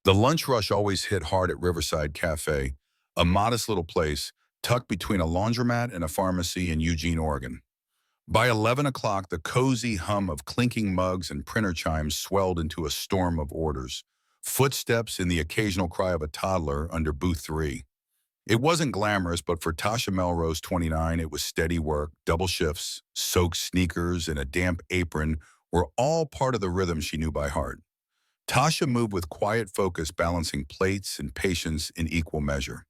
The lunch rush always hit hard at Riverside Café, a modest little place tucked between a laundromat and a pharmacy in Eugene, Oregon. By 11 o'clock, the cozy hum of clinking mugs and printer chimes swelled into a storm of orders, footsteps and the occasional cry of a toddler under booth 3. It wasn't glamorous, but for Tasha Melrose, 29, it was steady work. Double shifts, soaked sneakers, and a damp apron were all part of the rhythm she knew by heart. Tasha moved with quiet focus, balancing plates and patience in equal measure.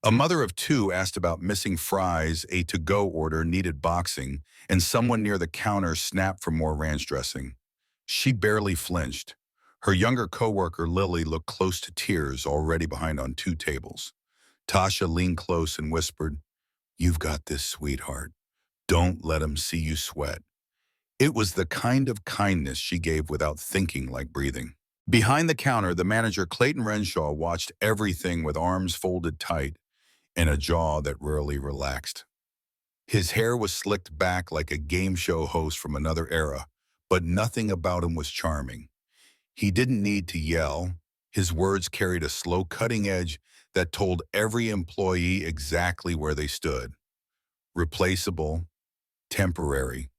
A mother of two asked about missing fries, a to-go order needed boxing, and someone near the counter snapped for more ranch dressing. She barely flinched. Her younger coworker, Lily, looked close to tears, already behind on 2 tables. Tasha leaned close and whispered, "You've got this, sweetheart. Don't let him see you sweat." It was the kind of kindness she gave without thinking, like breathing. Behind the counter, the manager, Clayton Renshaw, watched everything with arms folded tight and a jaw that rarely relaxed. His hair was slicked back like a game show host from another era, but nothing about him was charming. He didn't need to yell. His words carried a slow cutting edge that told every employee exactly where they stood. Replaceable, temporary,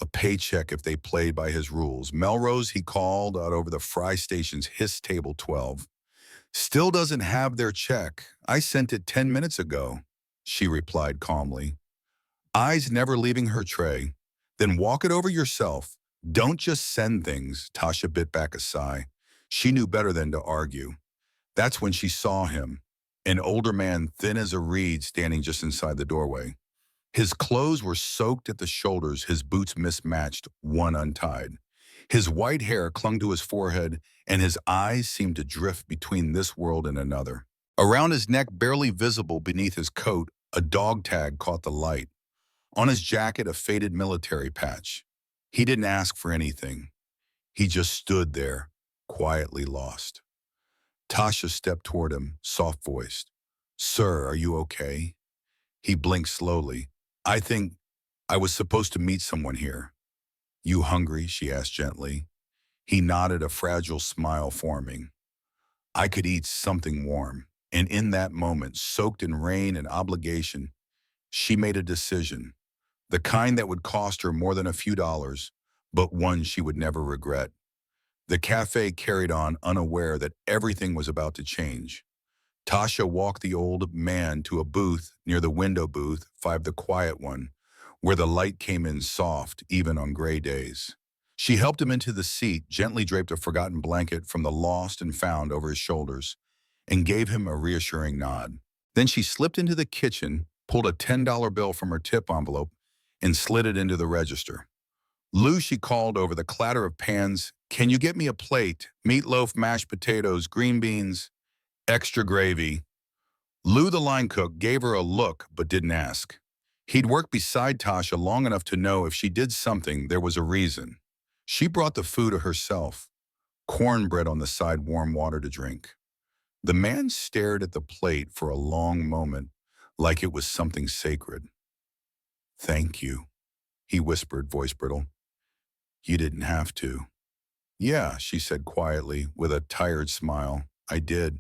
a paycheck if they played by his rules. Melrose, he called out over the fry station's Hiss Table 12. "Still doesn't have their check. I sent it 10 minutes ago," she replied calmly, eyes never leaving her tray. "Then walk it over yourself. Don't just send things." Tasha bit back a sigh. She knew better than to argue. That's when she saw him, an older man thin as a reed standing just inside the doorway. His clothes were soaked at the shoulders, his boots mismatched, one untied. His white hair clung to his forehead, and his eyes seemed to drift between this world and another. Around his neck, barely visible beneath his coat, a dog tag caught the light. On his jacket, a faded military patch. He didn't ask for anything. He just stood there, quietly lost. Tasha stepped toward him, soft-voiced. "Sir, are you okay?" He blinked slowly. I was supposed to meet someone here." "You hungry?" she asked gently. He nodded, a fragile smile forming. "I could eat something warm." And in that moment, soaked in rain and obligation, she made a decision. The kind that would cost her more than a few dollars, but one she would never regret. The cafe carried on, unaware that everything was about to change. Tasha walked the old man to a booth near the window booth 5, the quiet one, where the light came in soft, even on gray days. She helped him into the seat, gently draped a forgotten blanket from the lost and found over his shoulders, and gave him a reassuring nod. Then she slipped into the kitchen, pulled a $10 bill from her tip envelope, and slid it into the register. "Lou," she called over the clatter of pans, "can you get me a plate? Meatloaf, mashed potatoes, green beans, extra gravy." Lou, the line cook, gave her a look but didn't ask. He'd worked beside Tasha long enough to know if she did something, there was a reason. She brought the food herself, cornbread on the side, warm water to drink. The man stared at the plate for a long moment, like it was something sacred. "Thank you," he whispered, voice brittle. "You didn't have to." "Yeah," she said quietly, with a tired smile. "I did."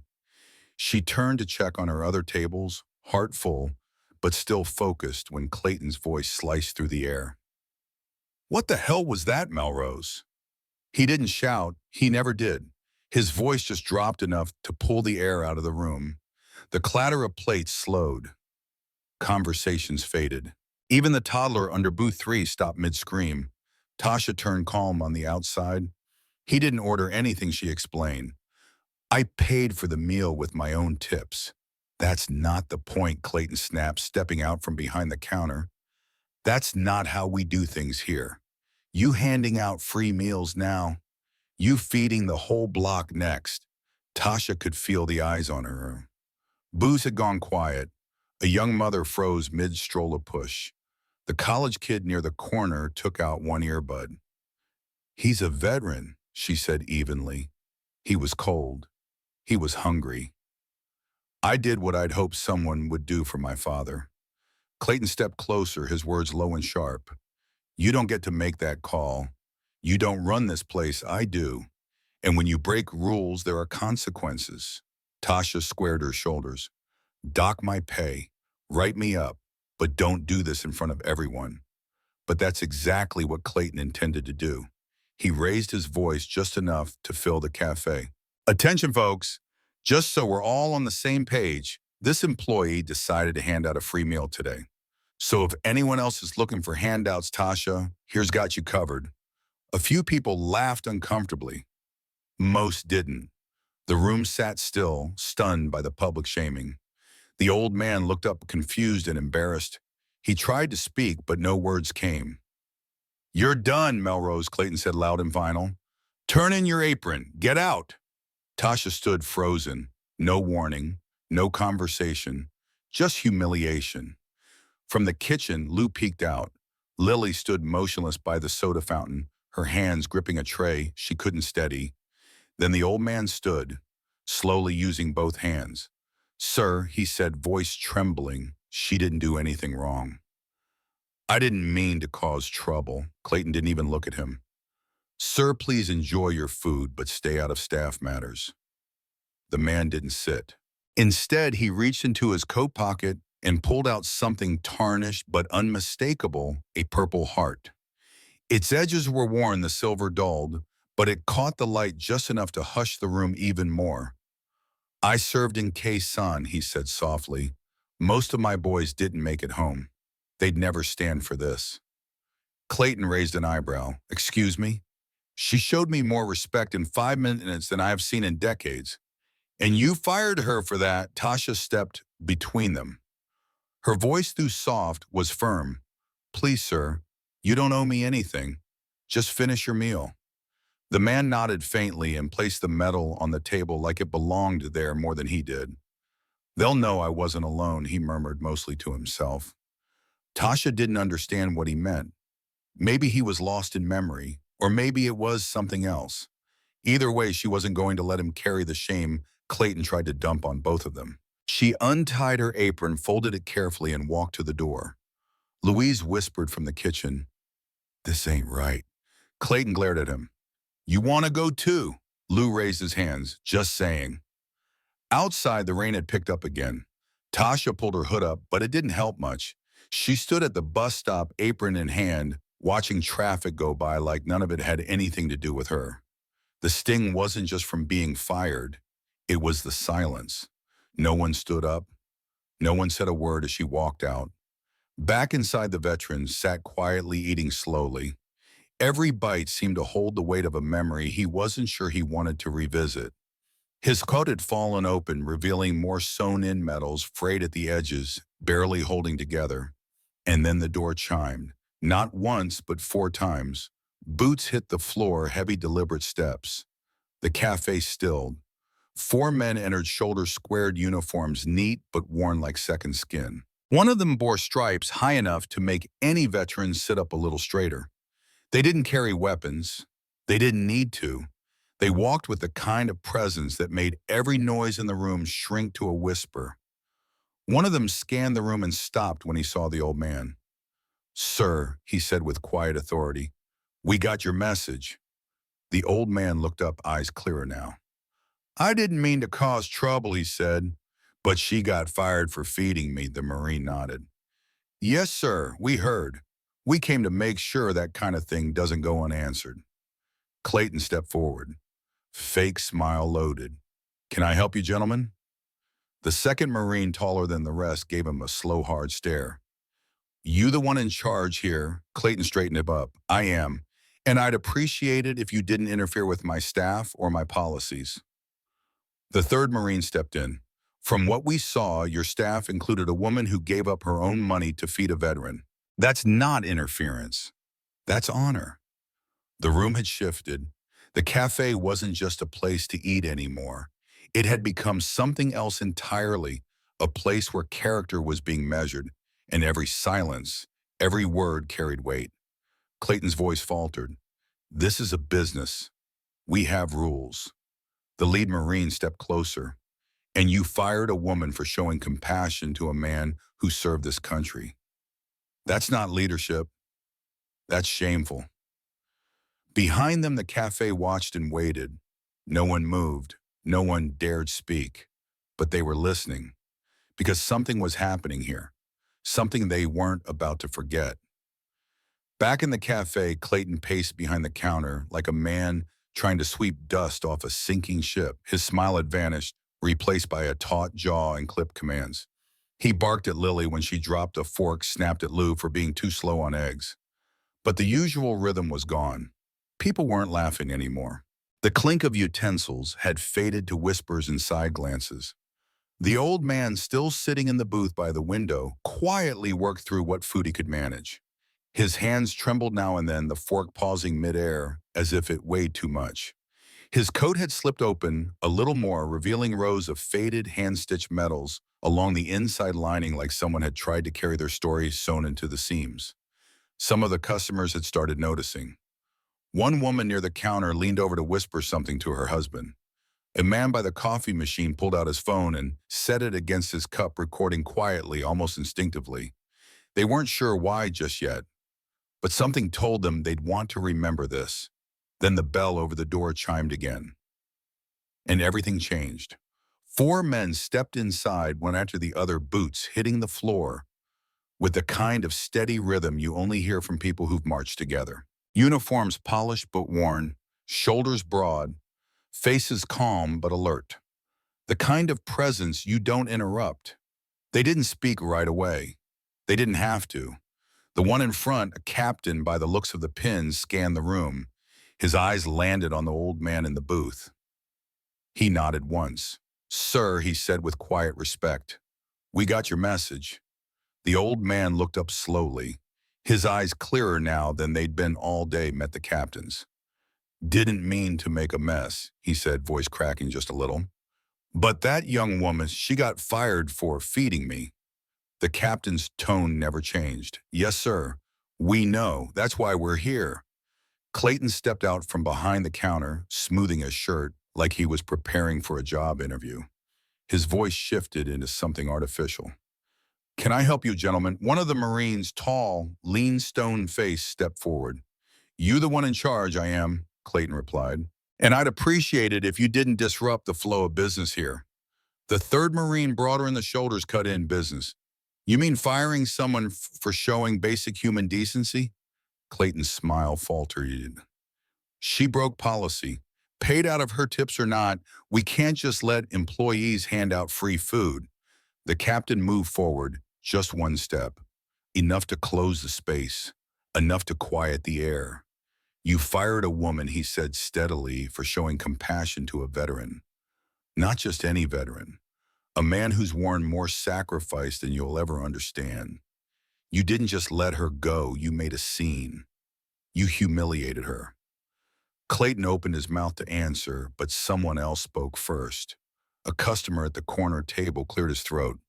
She turned to check on her other tables, heart full, but still focused, when Clayton's voice sliced through the air. "What the hell was that, Melrose?" He didn't shout. He never did. His voice just dropped enough to pull the air out of the room. The clatter of plates slowed. Conversations faded. Even the toddler under booth 3 stopped mid-scream. Tasha turned calm on the outside. "He didn't order anything," she explained. "I paid for the meal with my own tips." "That's not the point," Clayton snapped, stepping out from behind the counter. "That's not how we do things here. You handing out free meals now. You feeding the whole block next." Tasha could feel the eyes on her. Booze had gone quiet. A young mother froze mid-stroller push. The college kid near the corner took out one earbud. "He's a veteran," she said evenly. "He was cold. He was hungry. I did what I'd hoped someone would do for my father." Clayton stepped closer, his words low and sharp. "You don't get to make that call. You don't run this place, I do. And when you break rules, there are consequences. Tasha squared her shoulders. Dock my pay. Write me up. But don't do this in front of everyone. But that's exactly what Clayton intended to do. He raised his voice just enough to fill the cafe. Attention, folks. Just so we're all on the same page, this employee decided to hand out a free meal today. So if anyone else is looking for handouts, Tasha, here's got you covered. A few people laughed uncomfortably. Most didn't. The room sat still, stunned by the public shaming. The old man looked up confused and embarrassed. He tried to speak, but no words came. You're done, Melrose, Clayton said loud and final. Turn in your apron. Get out. Tasha stood frozen. No warning, no conversation, just humiliation. From the kitchen, Lou peeked out. Lily stood motionless by the soda fountain, her hands gripping a tray she couldn't steady. Then the old man stood, slowly using both hands. Sir, he said, voice trembling, she didn't do anything wrong. I didn't mean to cause trouble. Clayton didn't even look at him. Sir, please enjoy your food, but stay out of staff matters. The man didn't sit. Instead, he reached into his coat pocket and pulled out something tarnished but unmistakable, a purple heart. Its edges were worn, the silver dulled, but it caught the light just enough to hush the room even more. I served in Quezon, he said softly. Most of my boys didn't make it home. They'd never stand for this. Clayton raised an eyebrow. Excuse me? She showed me more respect in 5 minutes than I have seen in decades. And you fired her for that. Tasha stepped between them. Her voice, though soft, was firm. Please, sir, you don't owe me anything. Just finish your meal. The man nodded faintly and placed the medal on the table like it belonged there more than he did. They'll know I wasn't alone, he murmured mostly to himself. Tasha didn't understand what he meant. Maybe he was lost in memory, or maybe it was something else. Either way, she wasn't going to let him carry the shame Clayton tried to dump on both of them. She untied her apron, folded it carefully, and walked to the door. Louise whispered from the kitchen, This ain't right. Clayton glared at him. You want to go too? Lou raised his hands, just saying. Outside, the rain had picked up again. Tasha pulled her hood up, but it didn't help much. She stood at the bus stop, apron in hand, watching traffic go by like none of it had anything to do with her. The sting wasn't just from being fired. It was the silence. No one stood up. No one said a word as she walked out. Back inside, the veteran sat quietly, eating slowly. Every bite seemed to hold the weight of a memory he wasn't sure he wanted to revisit. His coat had fallen open, revealing more sewn-in medals frayed at the edges, barely holding together. And then the door chimed, not once but 4 times. Boots hit the floor, heavy, deliberate steps. The cafe stilled. 4 men entered, shoulder-squared uniforms, neat but worn like second skin. One of them bore stripes high enough to make any veteran sit up a little straighter. They didn't carry weapons. They didn't need to. They walked with the kind of presence that made every noise in the room shrink to a whisper. One of them scanned the room and stopped when he saw the old man. Sir, he said with quiet authority, we got your message. The old man looked up, eyes clearer now. I didn't mean to cause trouble, he said, but she got fired for feeding me, the Marine nodded. Yes, sir, we heard. We came to make sure that kind of thing doesn't go unanswered. Clayton stepped forward. Fake smile loaded. Can I help you, gentlemen? The second Marine, taller than the rest, gave him a slow, hard stare. You the one in charge here? Clayton straightened him up. I am. And I'd appreciate it if you didn't interfere with my staff or my policies. The third Marine stepped in. From what we saw, your staff included a woman who gave up her own money to feed a veteran. That's not interference. That's honor. The room had shifted. The cafe wasn't just a place to eat anymore. It had become something else entirely, a place where character was being measured, and every silence, every word carried weight. Clayton's voice faltered. This is a business. We have rules. The lead Marine stepped closer. And you fired a woman for showing compassion to a man who served this country. That's not leadership. That's shameful. Behind them, the cafe watched and waited. No one moved. No one dared speak. But they were listening, because something was happening here, something they weren't about to forget. Back in the cafe, Clayton paced behind the counter like a man trying to sweep dust off a sinking ship. His smile had vanished, replaced by a taut jaw and clipped commands. He barked at Lily when she dropped a fork, snapped at Lou for being too slow on eggs. But the usual rhythm was gone. People weren't laughing anymore. The clink of utensils had faded to whispers and side glances. The old man, still sitting in the booth by the window, quietly worked through what food he could manage. His hands trembled now and then, the fork pausing midair as if it weighed too much. His coat had slipped open a little more, revealing rows of faded hand-stitched metals along the inside lining like someone had tried to carry their story sewn into the seams. Some of the customers had started noticing. One woman near the counter leaned over to whisper something to her husband. A man by the coffee machine pulled out his phone and set it against his cup, recording quietly, almost instinctively. They weren't sure why just yet, but something told them they'd want to remember this. Then the bell over the door chimed again, and everything changed. Four men stepped inside, one after the other, boots hitting the floor with the kind of steady rhythm you only hear from people who've marched together. Uniforms polished but worn, shoulders broad, faces calm but alert. The kind of presence you don't interrupt. They didn't speak right away. They didn't have to. The one in front, a captain by the looks of the pins, scanned the room. His eyes landed on the old man in the booth. He nodded once. "Sir," he said with quiet respect, "we got your message." The old man looked up slowly. His eyes, clearer now than they'd been all day, met the captain's. "Didn't mean to make a mess," he said, voice cracking just a little. "But that young woman, she got fired for feeding me." The captain's tone never changed. "Yes, sir. We know. That's why we're here." Clayton stepped out from behind the counter, smoothing his shirt like he was preparing for a job interview. His voice shifted into something artificial. "Can I help you, gentlemen?" One of the Marines, tall, lean stone face, stepped forward. "You the one in charge?" "I am," Clayton replied. "And I'd appreciate it if you didn't disrupt the flow of business here." The third Marine, broader in the shoulders, cut in. "Business? You mean firing someone for showing basic human decency?" Clayton's smile faltered. "She broke policy. Paid out of her tips or not, we can't just let employees hand out free food." The captain moved forward, just one step. Enough to close the space. Enough to quiet the air. "You fired a woman," he said steadily, "for showing compassion to a veteran. Not just any veteran. A man who's worn more sacrifice than you'll ever understand. You didn't just let her go, you made a scene. You humiliated her." Clayton opened his mouth to answer, but someone else spoke first. A customer at the corner table cleared his throat.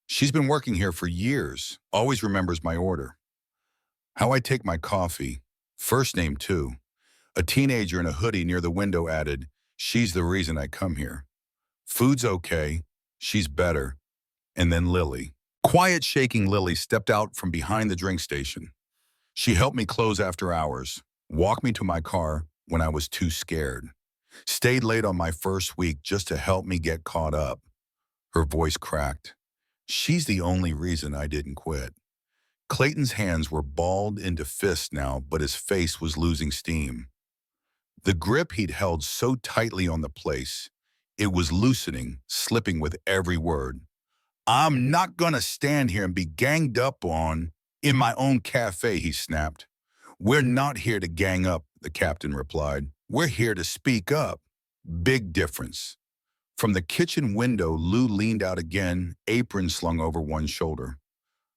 "She's been working here for years, always remembers my order. How I take my coffee. First name, too." A teenager in a hoodie near the window added, "She's the reason I come here. Food's okay. She's better." And then Lily. Quiet, shaking Lily stepped out from behind the drink station. "She helped me close after hours, walked me to my car when I was too scared. Stayed late on my first week just to help me get caught up." Her voice cracked. "She's the only reason I didn't quit." Clayton's hands were balled into fists now, but his face was losing steam. The grip he'd held so tightly on the place, it was loosening, slipping with every word. "I'm not gonna stand here and be ganged up on in my own cafe," he snapped. "We're not here to gang up," the captain replied. "We're here to speak up." Big difference. From the kitchen window, Lou leaned out again, apron slung over one shoulder.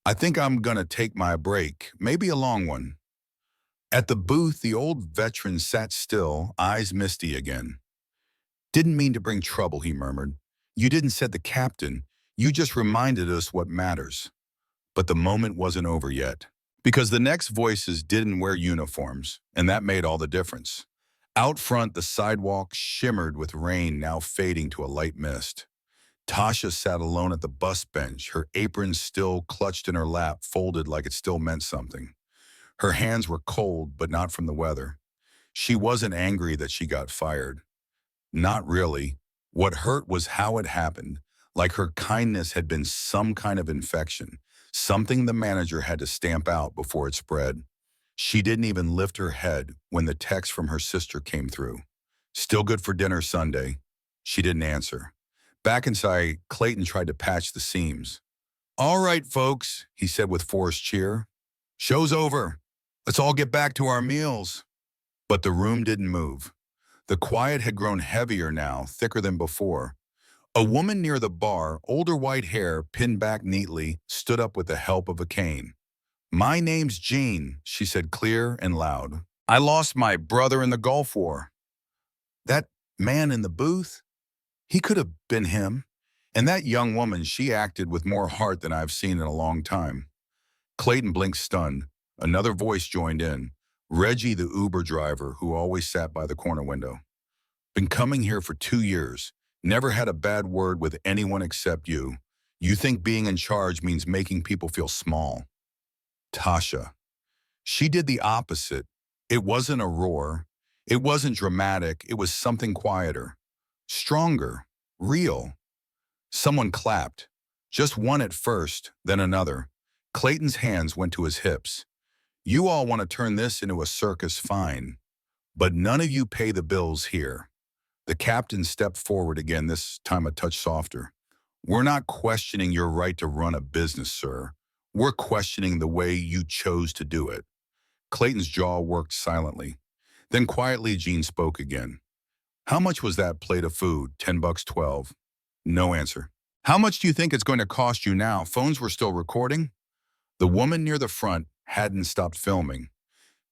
"I think I'm gonna take my break, maybe a long one." At the booth, the old veteran sat still, eyes misty again. "Didn't mean to bring trouble," he murmured. "You didn't set the captain. You just reminded us what matters." But the moment wasn't over yet, because the next voices didn't wear uniforms, and that made all the difference. Out front, the sidewalk shimmered with rain now fading to a light mist. Tasha sat alone at the bus bench, her apron still clutched in her lap, folded like it still meant something. Her hands were cold, but not from the weather. She wasn't angry that she got fired. Not really. What hurt was how it happened, like her kindness had been some kind of infection, something the manager had to stamp out before it spread. She didn't even lift her head when the text from her sister came through. Still good for dinner Sunday. She didn't answer. Back inside, Clayton tried to patch the seams. All right, folks, he said with forced cheer. Show's over. Let's all get back to our meals. But the room didn't move. The quiet had grown heavier now, thicker than before. A woman near the bar, older white hair pinned back neatly, stood up with the help of a cane. My name's Jean, she said clear and loud. I lost my brother in the Gulf War. That man in the booth? He could have been him. And that young woman, she acted with more heart than I've seen in a long time. Clayton blinked stunned. Another voice joined in. Reggie, the Uber driver, who always sat by the corner window. Been coming here for 2 years. Never had a bad word with anyone except you. You think being in charge means making people feel small. Tasha. She did the opposite. It wasn't a roar. It wasn't dramatic. It was something quieter. Stronger. Real. Someone clapped. Just one at first, then another. Clayton's hands went to his hips. You all want to turn this into a circus, fine. But none of you pay the bills here. The captain stepped forward again, this time a touch softer. We're not questioning your right to run a business, sir. We're questioning the way you chose to do it. Clayton's jaw worked silently. Then quietly, Jean spoke again. How much was that plate of food? $10, 12. No answer. How much do you think it's going to cost you now? Phones were still recording? The woman near the front hadn't stopped filming.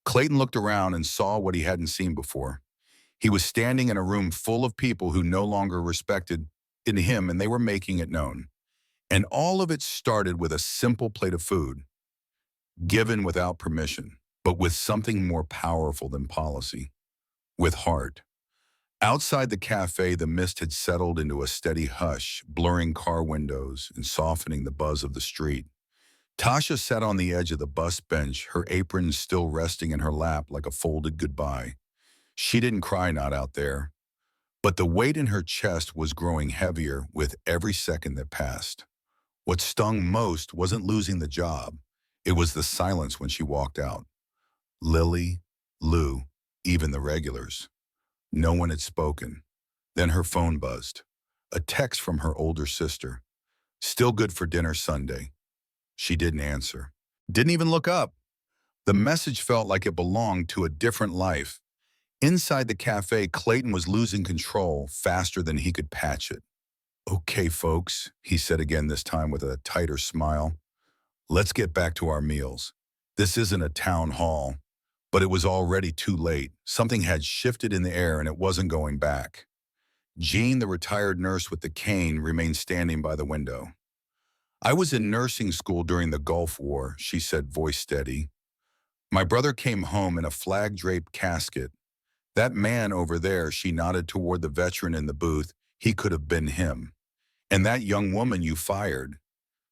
Clayton looked around and saw what he hadn't seen before. He was standing in a room full of people who no longer respected him, and they were making it known. And all of it started with a simple plate of food, given without permission, but with something more powerful than policy, with heart. Outside the cafe, the mist had settled into a steady hush, blurring car windows and softening the buzz of the street. Tasha sat on the edge of the bus bench, her apron still resting in her lap like a folded goodbye. She didn't cry, not out there. But the weight in her chest was growing heavier with every second that passed. What stung most wasn't losing the job. It was the silence when she walked out. Lily, Lou, even the regulars. No one had spoken. Then her phone buzzed. A text from her older sister. Still good for dinner Sunday. She didn't answer. Didn't even look up. The message felt like it belonged to a different life. Inside the cafe, Clayton was losing control faster than he could patch it. Okay, folks, he said again, this time with a tighter smile. Let's get back to our meals. This isn't a town hall. But it was already too late. Something had shifted in the air and it wasn't going back. Jean, the retired nurse with the cane, remained standing by the window. I was in nursing school during the Gulf War, she said, voice steady. My brother came home in a flag-draped casket. That man over there, she nodded toward the veteran in the booth, he could have been him. And that young woman you fired,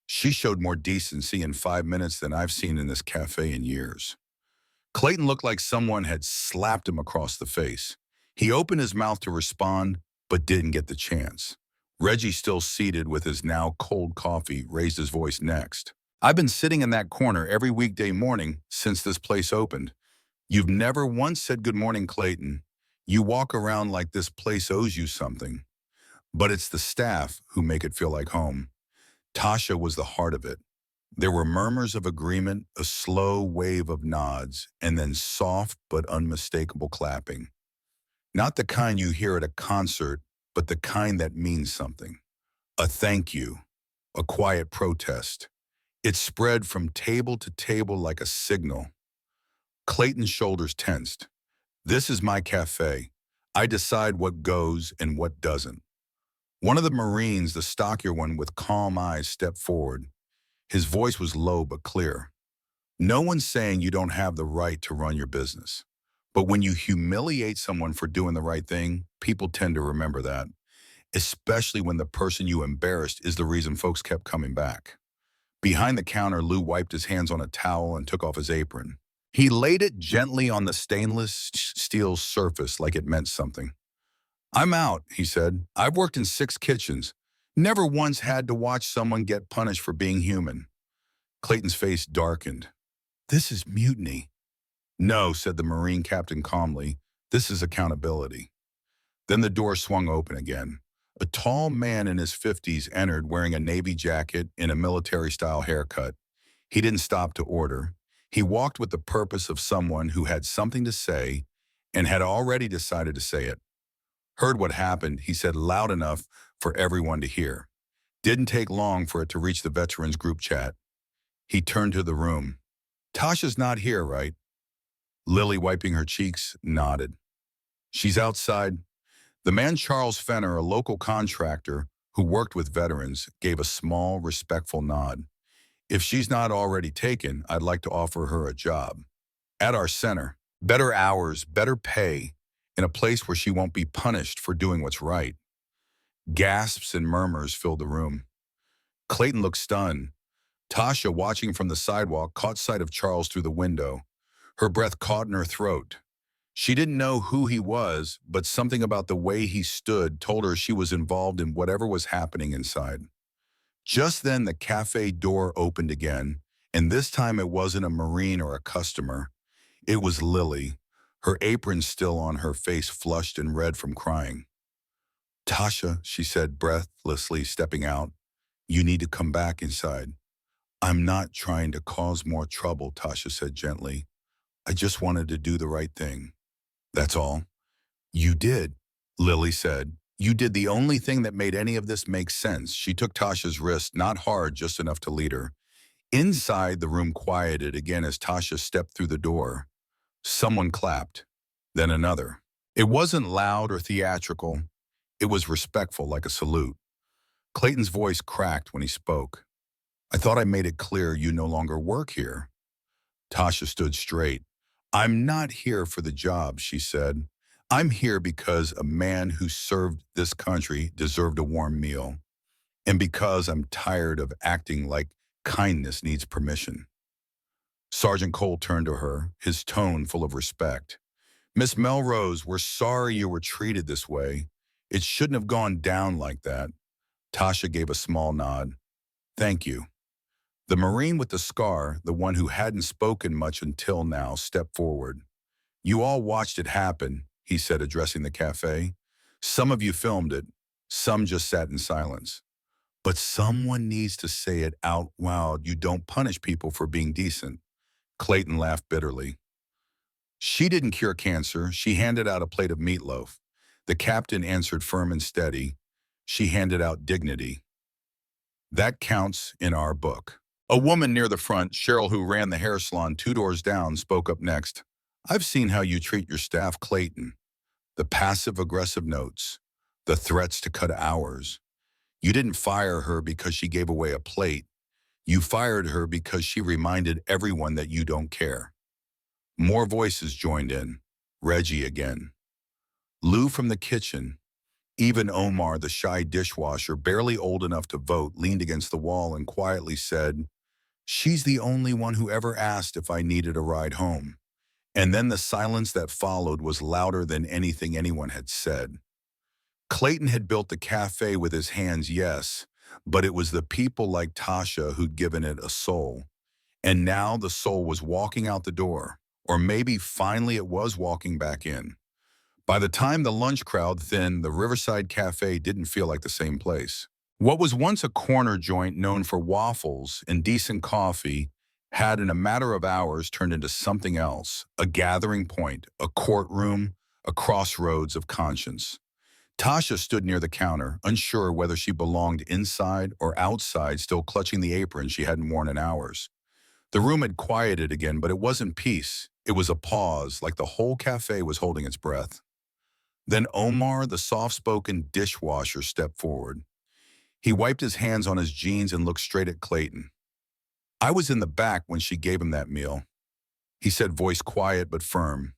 she showed more decency in 5 minutes than I've seen in this cafe in years. Clayton looked like someone had slapped him across the face. He opened his mouth to respond, but didn't get the chance. Reggie, still seated with his now cold coffee, raised his voice next. I've been sitting in that corner every weekday morning since this place opened. You've never once said good morning, Clayton. You walk around like this place owes you something. But it's the staff who make it feel like home. Tasha was the heart of it. There were murmurs of agreement, a slow wave of nods, and then soft but unmistakable clapping. Not the kind you hear at a concert, but the kind that means something. A thank you, a quiet protest. It spread from table to table like a signal. Clayton's shoulders tensed. This is my cafe. I decide what goes and what doesn't. One of the Marines, the stockier one with calm eyes, stepped forward. His voice was low but clear. No one's saying you don't have the right to run your business. But when you humiliate someone for doing the right thing, people tend to remember that, especially when the person you embarrassed is the reason folks kept coming back. Behind the counter, Lou wiped his hands on a towel and took off his apron. He laid it gently on the stainless steel surface like it meant something. I'm out, he said. I've worked in 6 kitchens. Never once had to watch someone get punished for being human. Clayton's face darkened. This is mutiny. No, said the Marine captain calmly. This is accountability. Then the door swung open again. A tall man in his 50s entered wearing a navy jacket and a military-style haircut. He didn't stop to order. He walked with the purpose of someone who had something to say and had already decided to say it. Heard what happened, he said loud enough for everyone to hear. Didn't take long for it to reach the veterans group chat. He turned to the room. Tasha's not here, right? Lily, wiping her cheeks, nodded. She's outside. The man Charles Fenner, a local contractor who worked with veterans, gave a small, respectful nod. If she's not already taken, I'd like to offer her a job. At our center. Better hours, better pay, in a place where she won't be punished for doing what's right. Gasps and murmurs filled the room. Clayton looked stunned. Tasha, watching from the sidewalk, caught sight of Charles through the window. Her breath caught in her throat. She didn't know who he was, but something about the way he stood told her she was involved in whatever was happening inside. Just then, the cafe door opened again, and this time it wasn't a Marine or a customer. It was Lily, her apron still on, her face flushed and red from crying. Tasha, she said breathlessly, stepping out, you need to come back inside. I'm not trying to cause more trouble, Tasha said gently. I just wanted to do the right thing. That's all. You did, Lily said. You did the only thing that made any of this make sense. She took Tasha's wrist, not hard, just enough to lead her. Inside, the room quieted again as Tasha stepped through the door. Someone clapped, then another. It wasn't loud or theatrical. It was respectful, like a salute. Clayton's voice cracked when he spoke. I thought I made it clear you no longer work here. Tasha stood straight. I'm not here for the job, she said. I'm here because a man who served this country deserved a warm meal, and because I'm tired of acting like kindness needs permission. Sergeant Cole turned to her, his tone full of respect. Miss Melrose, we're sorry you were treated this way. It shouldn't have gone down like that. Tasha gave a small nod. Thank you. The Marine with the scar, the one who hadn't spoken much until now, stepped forward. You all watched it happen, he said, addressing the cafe. Some of you filmed it, some just sat in silence. But someone needs to say it out loud. You don't punish people for being decent. Clayton laughed bitterly. She didn't cure cancer. She handed out a plate of meatloaf. The captain answered firm and steady. She handed out dignity. That counts in our book. A woman near the front, Cheryl, who ran the hair salon 2 doors down, spoke up next. I've seen how you treat your staff, Clayton. The passive-aggressive notes, the threats to cut hours. You didn't fire her because she gave away a plate. You fired her because she reminded everyone that you don't care. More voices joined in. Reggie again. Lou from the kitchen. Even Omar, the shy dishwasher, barely old enough to vote, leaned against the wall and quietly said, She's the only one who ever asked if I needed a ride home. And then the silence that followed was louder than anything anyone had said. Clayton had built the cafe with his hands, yes, but it was the people like Tasha who'd given it a soul. And now the soul was walking out the door, or maybe finally it was walking back in. By the time the lunch crowd thinned, the Riverside Cafe didn't feel like the same place. What was once a corner joint known for waffles and decent coffee had in a matter of hours turned into something else, a gathering point, a courtroom, a crossroads of conscience. Tasha stood near the counter, unsure whether she belonged inside or outside, still clutching the apron she hadn't worn in hours. The room had quieted again, but it wasn't peace. It was a pause, like the whole cafe was holding its breath. Then Omar, the soft-spoken dishwasher, stepped forward. He wiped his hands on his jeans and looked straight at Clayton. I was in the back when she gave him that meal. He said, voice quiet but firm.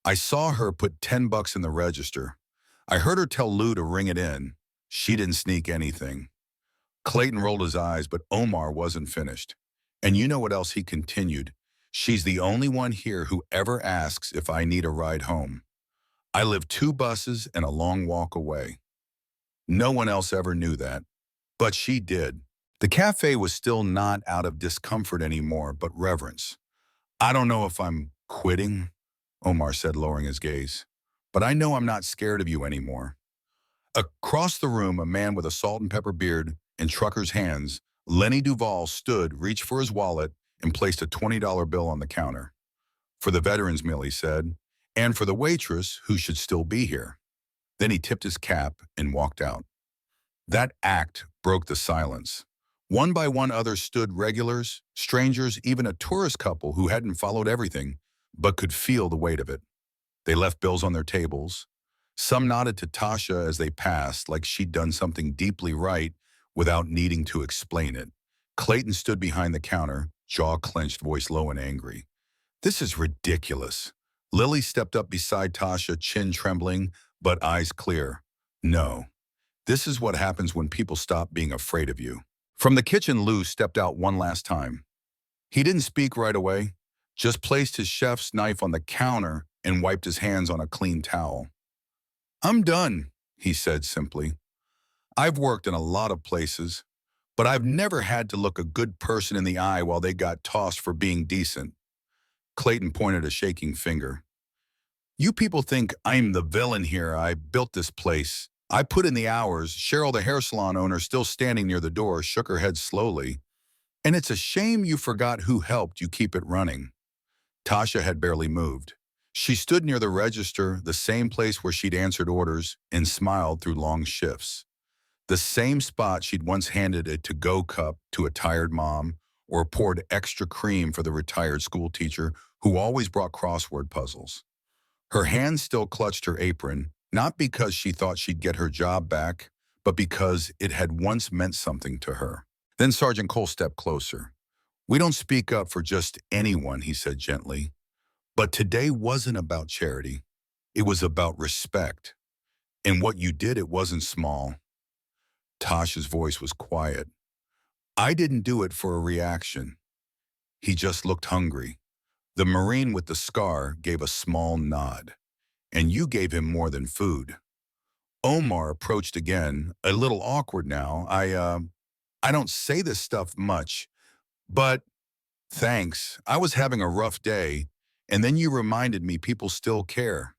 I saw her put $10 in the register. I heard her tell Lou to ring it in. She didn't sneak anything. Clayton rolled his eyes, but Omar wasn't finished. And you know what else, he continued. She's the only one here who ever asks if I need a ride home. I live 2 buses and a long walk away. No one else ever knew that, but she did. The cafe was still not out of discomfort anymore, but reverence. I don't know if I'm quitting, Omar said, lowering his gaze, but I know I'm not scared of you anymore. Across the room, a man with a salt and pepper beard and trucker's hands, Lenny Duval, stood, reached for his wallet, and placed a $20 bill on the counter. For the veterans meal, he said, and for the waitress who should still be here. Then he tipped his cap and walked out. That act broke the silence. One by one, others stood, regulars, strangers, even a tourist couple who hadn't followed everything, but could feel the weight of it. They left bills on their tables. Some nodded to Tasha as they passed, like she'd done something deeply right without needing to explain it. Clayton stood behind the counter, jaw clenched, voice low and angry. This is ridiculous. Lily stepped up beside Tasha, chin trembling, but eyes clear. No. This is what happens when people stop being afraid of you. From the kitchen, Lou stepped out one last time. He didn't speak right away, just placed his chef's knife on the counter and wiped his hands on a clean towel. I'm done, he said simply. I've worked in a lot of places, but I've never had to look a good person in the eye while they got tossed for being decent. Clayton pointed a shaking finger. You people think I'm the villain here. I built this place. I put in the hours. Cheryl, the hair salon owner, still standing near the door, shook her head slowly. And it's a shame you forgot who helped you keep it running. Tasha had barely moved. She stood near the register, the same place where she'd answered orders, and smiled through long shifts. The same spot she'd once handed a to-go cup to a tired mom or poured extra cream for the retired school teacher who always brought crossword puzzles. Her hand still clutched her apron, not because she thought she'd get her job back, but because it had once meant something to her. Then Sergeant Cole stepped closer. We don't speak up for just anyone, he said gently. But today wasn't about charity. It was about respect. And what you did, it wasn't small. Tasha's voice was quiet. I didn't do it for a reaction. He just looked hungry. The Marine with the scar gave a small nod. And you gave him more than food. Omar approached again, a little awkward now. I don't say this stuff much, but thanks. I was having a rough day, and then you reminded me people still care.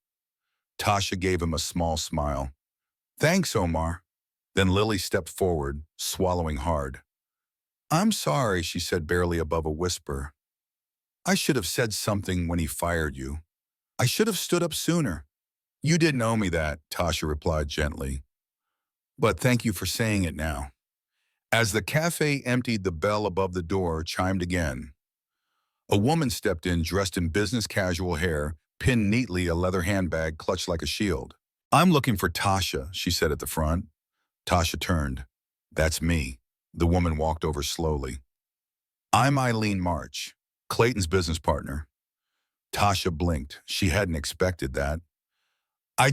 Tasha gave him a small smile. Thanks, Omar. Then Lily stepped forward, swallowing hard. I'm sorry, she said barely above a whisper. I should have said something when he fired you. I should have stood up sooner. You didn't owe me that, Tasha replied gently. But thank you for saying it now. As the cafe emptied, the bell above the door chimed again. A woman stepped in, dressed in business casual hair, pinned neatly, a leather handbag clutched like a shield. I'm looking for Tasha, she said at the front. Tasha turned. That's me. The woman walked over slowly. I'm Eileen March, Clayton's business partner. Tasha blinked. She hadn't expected that. I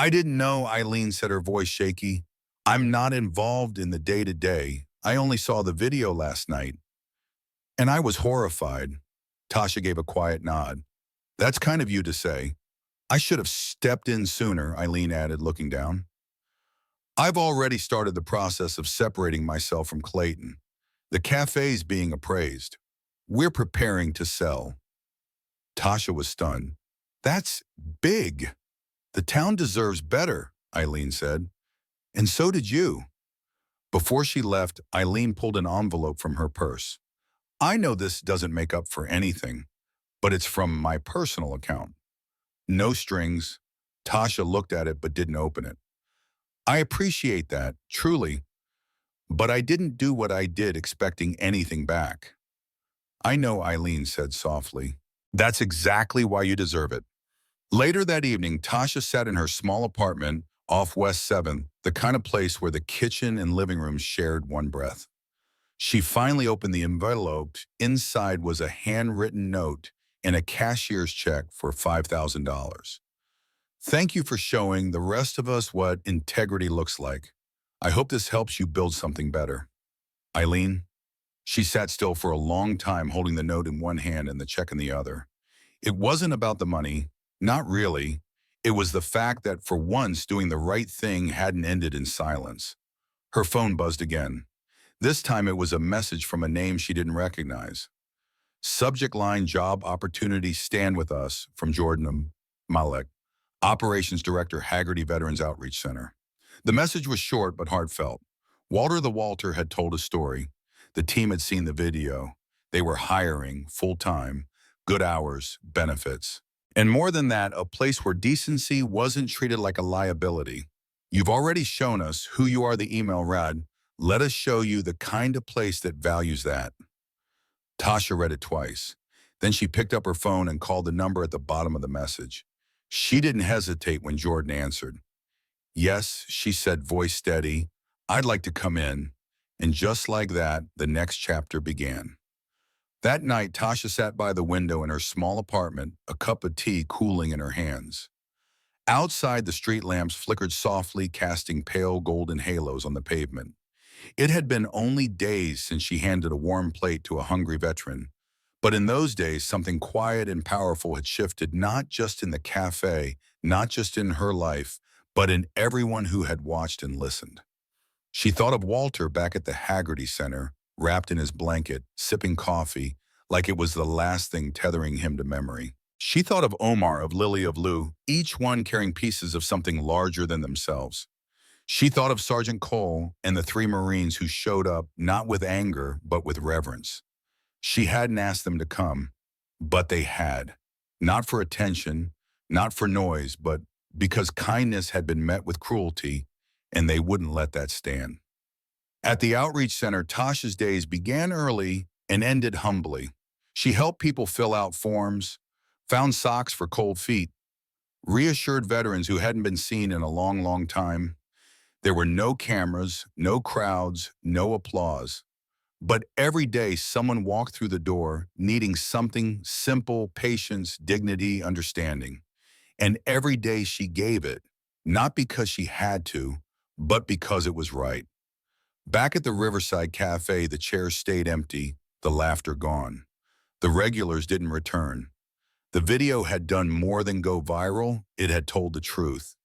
didn't know, Eileen said, her voice shaky. I'm not involved in the day-to-day. I only saw the video last night. And I was horrified. Tasha gave a quiet nod. That's kind of you to say. I should have stepped in sooner, Eileen added, looking down. I've already started the process of separating myself from Clayton. The cafe's being appraised. We're preparing to sell. Tasha was stunned. That's big. The town deserves better, Eileen said. And so did you. Before she left, Eileen pulled an envelope from her purse. I know this doesn't make up for anything, but it's from my personal account. No strings. Tasha looked at it but didn't open it. I appreciate that, truly, but I didn't do what I did expecting anything back. I know, Eileen said softly. That's exactly why you deserve it. Later that evening, Tasha sat in her small apartment off West 7th, the kind of place where the kitchen and living room shared one breath. She finally opened the envelope. Inside was a handwritten note and a cashier's check for $5,000. Thank you for showing the rest of us what integrity looks like. I hope this helps you build something better. Eileen? She sat still for a long time, holding the note in one hand and the check in the other. It wasn't about the money, not really. It was the fact that for once doing the right thing hadn't ended in silence. Her phone buzzed again. This time it was a message from a name she didn't recognize. Subject line: job opportunity, stand with us, from Jordan Malek, Operations Director, Haggerty Veterans Outreach Center. The message was short but heartfelt. Walter the Walter had told a story. The team had seen the video. They were hiring, full-time, good hours, benefits. And more than that, a place where decency wasn't treated like a liability. You've already shown us who you are, the email read. Let us show you the kind of place that values that. Tasha read it twice. Then she picked up her phone and called the number at the bottom of the message. She didn't hesitate when Jordan answered. Yes, she said, voice steady. I'd like to come in. And just like that, the next chapter began. That night, Tasha sat by the window in her small apartment, a cup of tea cooling in her hands. Outside, the street lamps flickered softly, casting pale golden halos on the pavement. It had been only days since she handed a warm plate to a hungry veteran, but in those days, something quiet and powerful had shifted, not just in the cafe, not just in her life, but in everyone who had watched and listened. She thought of Walter back at the Haggerty Center, wrapped in his blanket, sipping coffee, like it was the last thing tethering him to memory. She thought of Omar, of Lily, of Lou, each one carrying pieces of something larger than themselves. She thought of Sergeant Cole and the 3 Marines who showed up not with anger, but with reverence. She hadn't asked them to come, but they had. Not for attention, not for noise, but because kindness had been met with cruelty, and they wouldn't let that stand. At the Outreach Center, Tasha's days began early and ended humbly. She helped people fill out forms, found socks for cold feet, reassured veterans who hadn't been seen in a long, long time. There were no cameras, no crowds, no applause. But every day someone walked through the door needing something simple: patience, dignity, understanding. And every day she gave it, not because she had to, but because it was right. Back at the Riverside Café, the chairs stayed empty, the laughter gone. The regulars didn't return. The video had done more than go viral, it had told the truth.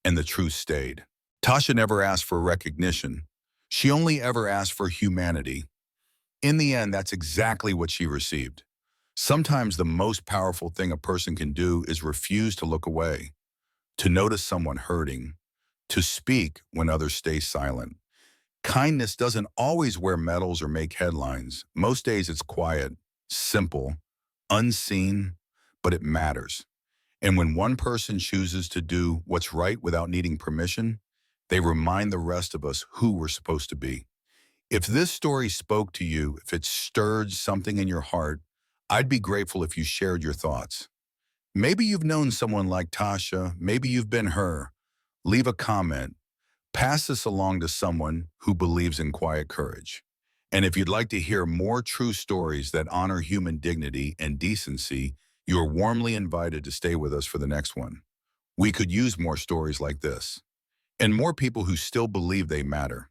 And the truth stayed. Tasha never asked for recognition. She only ever asked for humanity. In the end, that's exactly what she received. Sometimes the most powerful thing a person can do is refuse to look away, to notice someone hurting, to speak when others stay silent. Kindness doesn't always wear medals or make headlines. Most days it's quiet, simple, unseen, but it matters. And when one person chooses to do what's right without needing permission, they remind the rest of us who we're supposed to be. If this story spoke to you, if it stirred something in your heart, I'd be grateful if you shared your thoughts. Maybe you've known someone like Tasha, maybe you've been her. Leave a comment. Pass this along to someone who believes in quiet courage. And if you'd like to hear more true stories that honor human dignity and decency, you are warmly invited to stay with us for the next one. We could use more stories like this, and more people who still believe they matter.